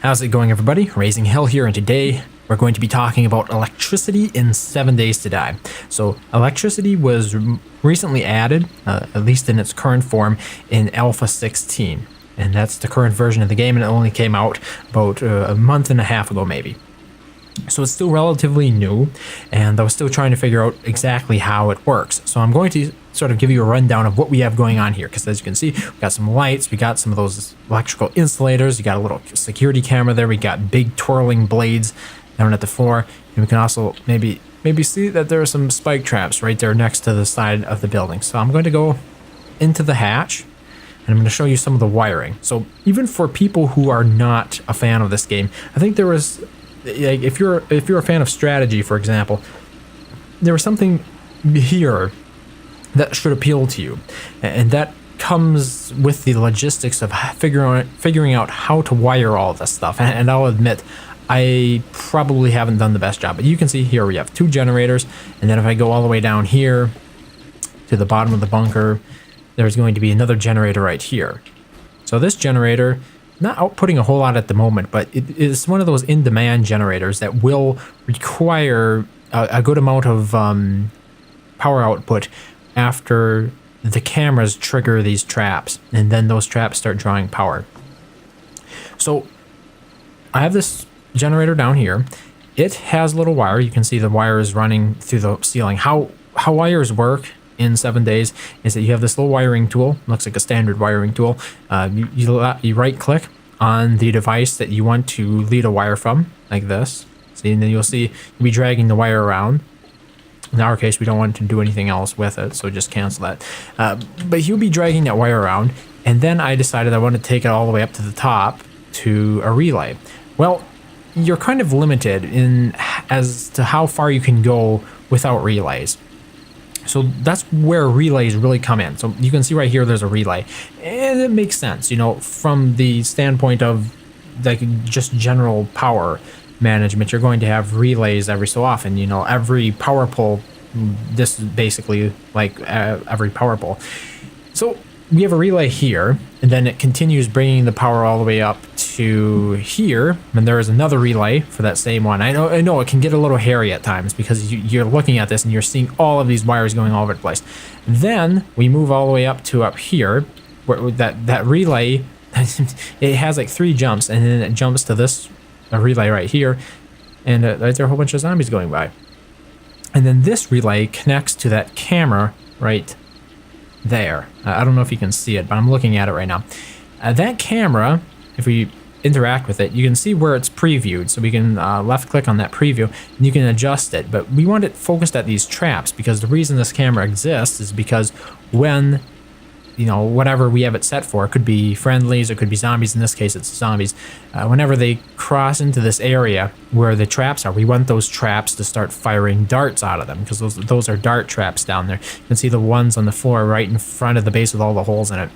How's it going, everybody? RazingHel here, and today we're going to be talking about electricity in 7 Days to Die. So electricity was recently added, at least in its current form, in Alpha 16. And that's the current version of the game, and it only came out about a month and a half ago, maybe. So it's still relatively new, and I was still trying to figure out exactly how it works. So I'm going to sort of give you a rundown of what we have going on here, because as you can see, we got some lights, we got some of those electrical insulators, you got a little security camera there, we got big twirling blades down at the floor, and we can also maybe see that there are some spike traps right there next to the side of the building. So I'm going to go into the hatch, and I'm going to show you some of the wiring. So even for people who are not a fan of this game, I think there was, like, if you're a fan of strategy, for example, there was something here that should appeal to you, and that comes with the logistics of figuring out how to wire all this stuff. And I'll admit, I probably haven't done the best job, but you can see here we have 2 generators, and then if I go all the way down here to the bottom of the bunker, there's going to be another generator right here. So this generator, not outputting a whole lot at the moment, but it is one of those in-demand generators that will require a good amount of power output after the cameras trigger these traps, and then those traps start drawing power. So I have this generator down here. It has a little wire. You can see the wire is running through the ceiling. How wires work in 7 days is that you have this little wiring tool. Looks like a standard wiring tool. You right click on the device that you want to lead a wire from, like this. See, and then you'll be dragging the wire around. In our case, we don't want to do anything else with it, so just cancel that. But you'll be dragging that wire around, and then I decided I want to take it all the way up to the top to a relay. Well, you're kind of limited as to how far you can go without relays. So that's where relays really come in. So you can see right here there's a relay, and it makes sense, you know, from the standpoint of like just general power management. You're going to have relays every so often, you know, every power pole. This is basically like every power pole. So we have a relay here, and then it continues bringing the power all the way up to here, and there is another relay for that same one. I know it can get a little hairy at times because you're looking at this and you're seeing all of these wires going all over the place. Then we move all the way up to up here, where that relay it has like 3 jumps, and then it jumps to this relay right here, and right there are a whole bunch of zombies going by. And then this relay connects to that camera right there. I don't know if you can see it, but I'm looking at it right now. That camera, if we interact with it, you can see where it's previewed. So we can left click on that preview and you can adjust it. But we want it focused at these traps, because the reason this camera exists is because when, you know, whatever we have it set for, it could be friendlies, it could be zombies. In this case, it's zombies. Whenever they cross into this area where the traps are, we want those traps to start firing darts out of them, because those are dart traps down there. You can see the ones on the floor right in front of the base with all the holes in it.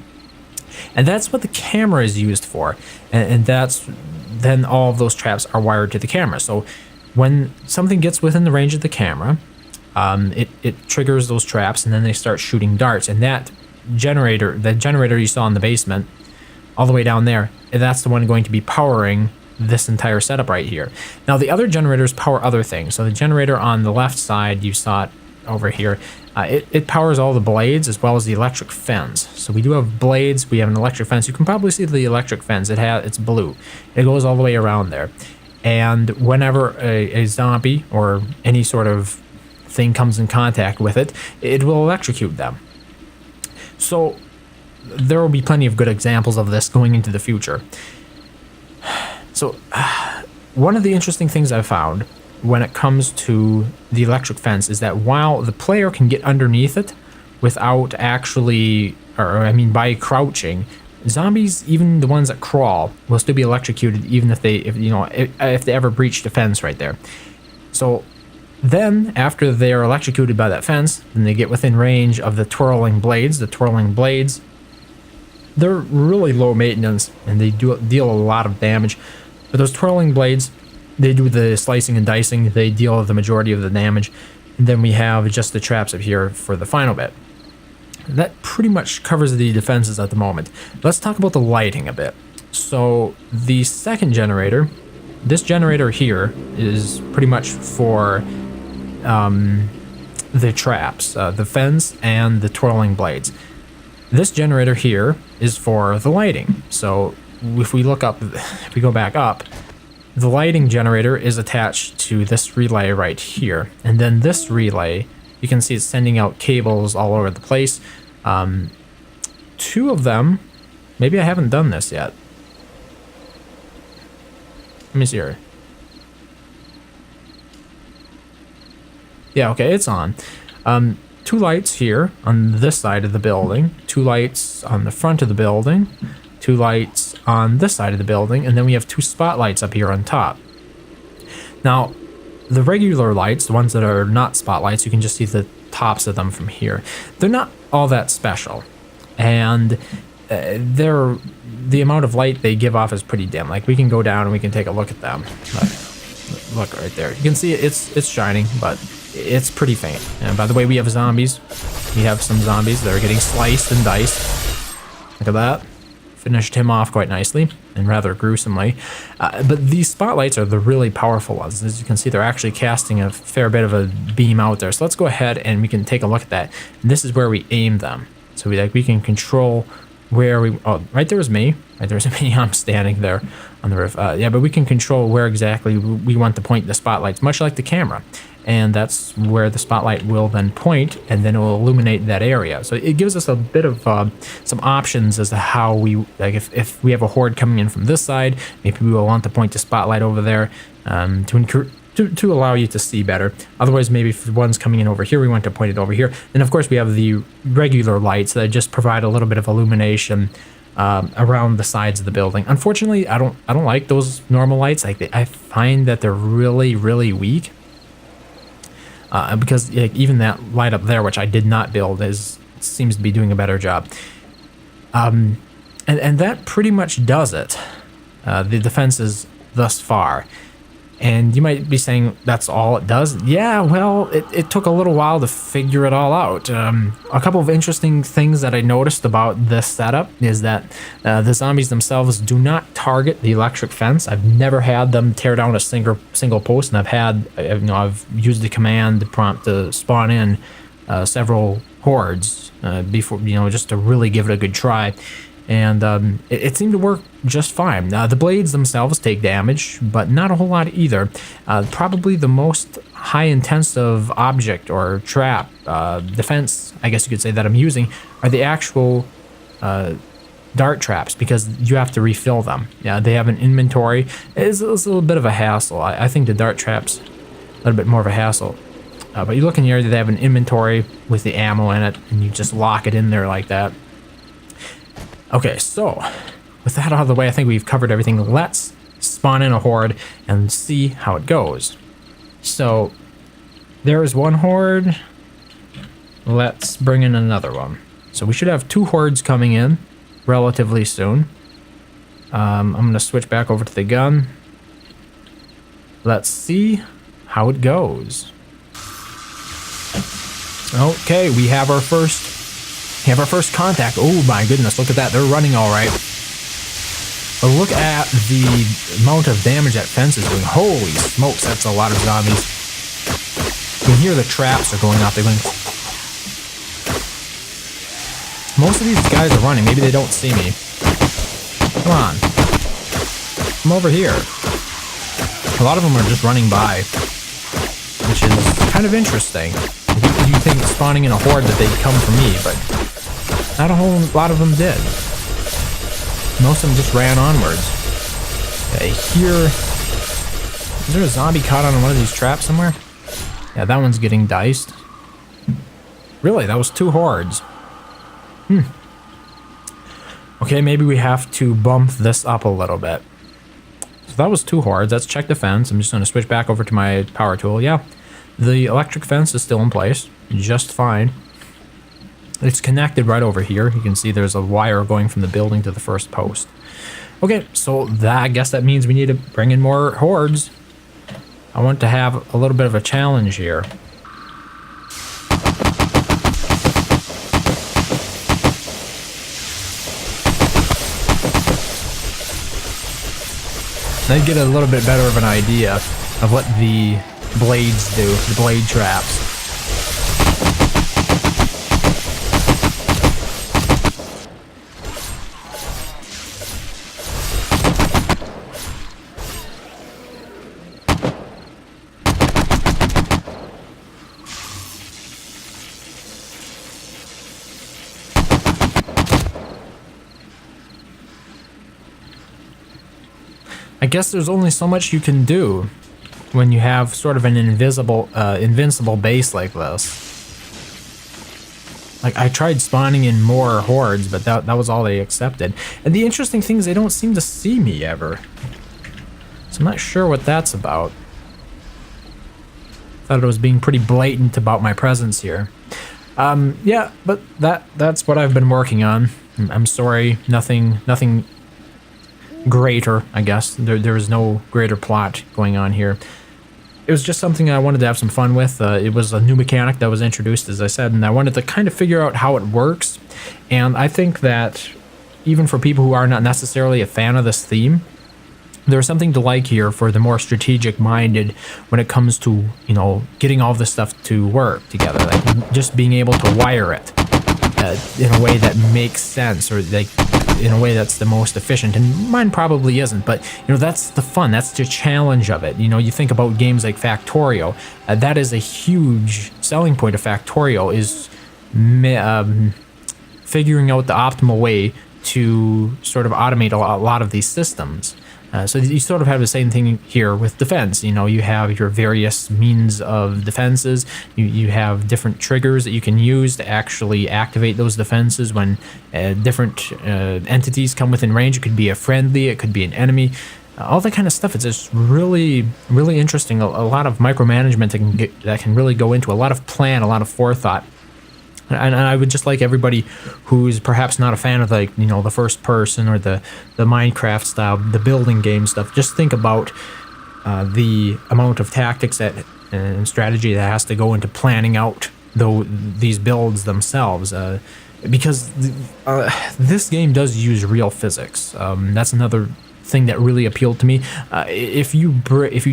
And that's what the camera is used for. And then all of those traps are wired to the camera. So when something gets within the range of the camera, it triggers those traps, and then they start shooting darts. And that generator, the generator you saw in the basement all the way down there, that's the one going to be powering this entire setup right here. Now the other generators power other things. So the generator on the left side, you saw it over here, it powers all the blades as well as the electric fence. So we do have blades, we have an electric fence. You can probably see the electric fence. It's blue. It goes all the way around there, and whenever a zombie or any sort of thing comes in contact with it, it will electrocute them. So there will be plenty of good examples of this going into the future. So one of the interesting things I've found when it comes to the electric fence is that while the player can get underneath it without actually, or I mean by crouching, zombies, even the ones that crawl, will still be electrocuted even if they ever breach the fence right there. So then, after they are electrocuted by that fence, then they get within range of the twirling blades. The twirling blades, they're really low maintenance, and they deal a lot of damage. But those twirling blades, they do the slicing and dicing. They deal the majority of the damage. And then we have just the traps up here for the final bit. That pretty much covers the defenses at the moment. Let's talk about the lighting a bit. So the second generator, this generator here is pretty much for the traps, the fence and the twirling blades. This generator here is for the lighting. So if we look up, if we go back up, the lighting generator is attached to this relay right here. And then this relay, you can see it's sending out cables all over the place. Two of them, maybe I haven't done this yet. Let me see here. Yeah, okay, it's on. Two lights here on this side of the building, two lights on the front of the building, two lights on this side of the building, and then we have two spotlights up here on top. Now, the regular lights, the ones that are not spotlights, you can just see the tops of them from here. They're not all that special, and the amount of light they give off is pretty dim. Like, we can go down and we can take a look at them. Look right there. You can see it's shining, but it's pretty faint. And by the way, we have zombies. We have some zombies that are getting sliced and diced. Look at that. Finished him off quite nicely and rather gruesomely. But these spotlights are the really powerful ones. As you can see, they're actually casting a fair bit of a beam out there. So let's go ahead and we can take a look at that. And this is where we aim them. So we can control where we... Oh, right there is me. Right there's me. I'm standing there on the roof. Yeah, but we can control where exactly we want to point the spotlights, much like the camera. And that's where the spotlight will then point, and then it will illuminate that area. So it gives us a bit of some options as to how we, like if we have a horde coming in from this side, maybe we will want to point the spotlight over there to allow you to see better. Otherwise, maybe if one's coming in over here, we want to point it over here. Then of course we have the regular lights that just provide a little bit of illumination around the sides of the building. Unfortunately, I don't like those normal lights. Like I find that they're really, really weak. Because even that light up there, which I did not build, seems to be doing a better job. And that pretty much does it. The defenses thus far. And you might be saying that's all it does. Yeah, well, it took a little while to figure it all out. A couple of interesting things that I noticed about this setup is that the zombies themselves do not target the electric fence. I've never had them tear down a single post, and I've used the command prompt to spawn in several hordes before, just to really give it a good try. And it seemed to work just fine. The blades themselves take damage, but not a whole lot either. Probably the most high intensive object or trap defense, I guess you could say, that I'm using are the actual dart traps, because you have to refill them. Yeah, they have an inventory. It's a little bit of a hassle. I think the dart traps a little bit more of a hassle. But you look in here, they have an inventory with the ammo in it, and you just lock it in there like that. Okay, so with that out of the way, I think we've covered everything. Let's spawn in a horde and see how it goes. So there is one horde. Let's bring in another one. So we should have two hordes coming in relatively soon. I'm going to switch back over to the gun. Let's see how it goes. Okay, we have our first contact. Oh my goodness, look at that. They're running all right. But look at the amount of damage that fence is doing. Holy smokes, that's a lot of zombies. You can hear the traps are going off. They're going... Most of these guys are running. Maybe they don't see me. Come on. Come over here. A lot of them are just running by, which is kind of interesting. You think spawning in a horde that they'd come for me, but not a whole lot of them did. Most of them just ran onwards. Okay, here... Is there a zombie caught on one of these traps somewhere? Yeah, that one's getting diced. Really, that was two hordes. Okay, maybe we have to bump this up a little bit. So that was two hordes. Let's check the fence. I'm just going to switch back over to my power tool. Yeah, the electric fence is still in place. Just fine. It's connected right over here. You can see there's a wire going from the building to the first post. Okay, so I guess that means we need to bring in more hordes. I want to have a little bit of a challenge here. I get a little bit better of an idea of what the blades do, the blade traps. I guess there's only so much you can do when you have sort of an invincible base like this. Like, I tried spawning in more hordes, but that was all they accepted. And the interesting thing is they don't seem to see me ever. So I'm not sure what that's about. Thought it was being pretty blatant about my presence here. Yeah, but that's what I've been working on. I'm sorry, nothing greater, I guess. There was no greater plot going on here. It was just something I wanted to have some fun with. It was a new mechanic that was introduced, as I said, and I wanted to kind of figure out how it works. And I think that even for people who are not necessarily a fan of this theme, there's something to like here for the more strategic-minded when it comes to, you know, getting all this stuff to work together. Like, just being able to wire it in a way that makes sense, or like in a way that's the most efficient. And mine probably isn't, but you know, that's the fun, that's the challenge of it. You know, you think about games like Factorio, that is a huge selling point of Factorio, is figuring out the optimal way to sort of automate a lot of these systems. So you sort of have the same thing here with defense. You know, you have your various means of defenses. You have different triggers that you can use to actually activate those defenses when different entities come within range. It could be a friendly, it could be an enemy, all that kind of stuff. It's just really, really interesting. A lot of micromanagement that can really go into a lot of plan, a lot of forethought. And I would just like everybody who's perhaps not a fan of, like, you know, the first person or the Minecraft style, the building game stuff, just think about the amount of tactics and strategy that has to go into planning out these builds themselves. Because this game does use real physics. That's another thing that really appealed to me. If you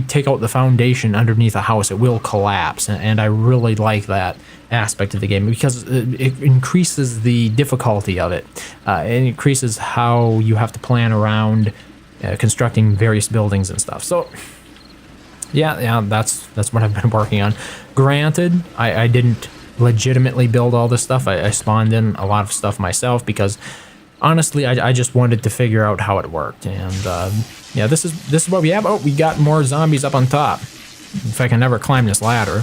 take out the foundation underneath a house, it will collapse, and I really like that aspect of the game because it increases the difficulty of it. It increases how you have to plan around constructing various buildings and stuff. So yeah, that's what I've been working on. Granted, I didn't legitimately build all this stuff. I spawned in a lot of stuff myself because honestly, I just wanted to figure out how it worked. And yeah, this is what we have. Oh, we got more zombies up on top. If I can never climb this ladder.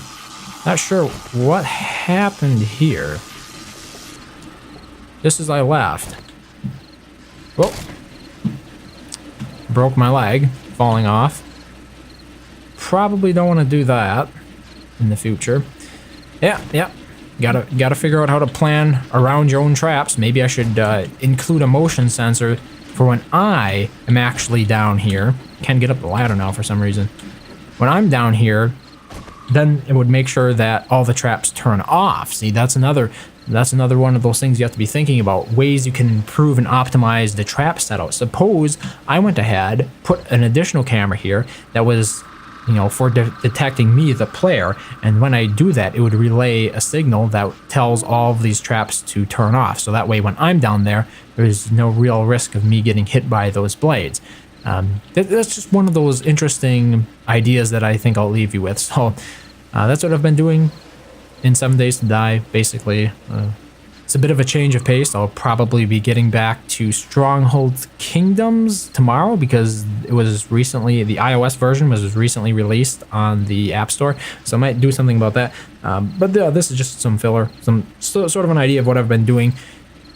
Not sure what happened here. Just as I left. Whoa. Broke my leg, falling off. Probably don't want to do that in the future. Yeah. Gotta figure out how to plan around your own traps. Maybe I should include a motion sensor for when I am actually down here. Can't get up the ladder now for some reason. When I'm down here, then it would make sure that all the traps turn off. See, that's another one of those things you have to be thinking about. Ways you can improve and optimize the trap setup. Suppose I went ahead, put an additional camera here that was, you know, for detecting me, the player, and when I do that, it would relay a signal that tells all of these traps to turn off. So that way, when I'm down there, there's no real risk of me getting hit by those blades. That's just one of those interesting ideas that I think I'll leave you with. So that's what I've been doing in 7 Days to Die, basically. It's a bit of a change of pace. I'll probably be getting back to Stronghold Kingdoms tomorrow because it was recently, the iOS version was recently released on the App Store. So I might do something about that. But this is just some filler, some sort of an idea of what I've been doing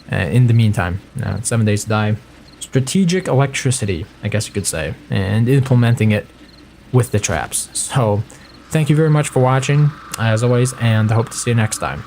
in the meantime. 7 Days to Die. Strategic electricity, I guess you could say, and implementing it with the traps. So thank you very much for watching, as always, and I hope to see you next time.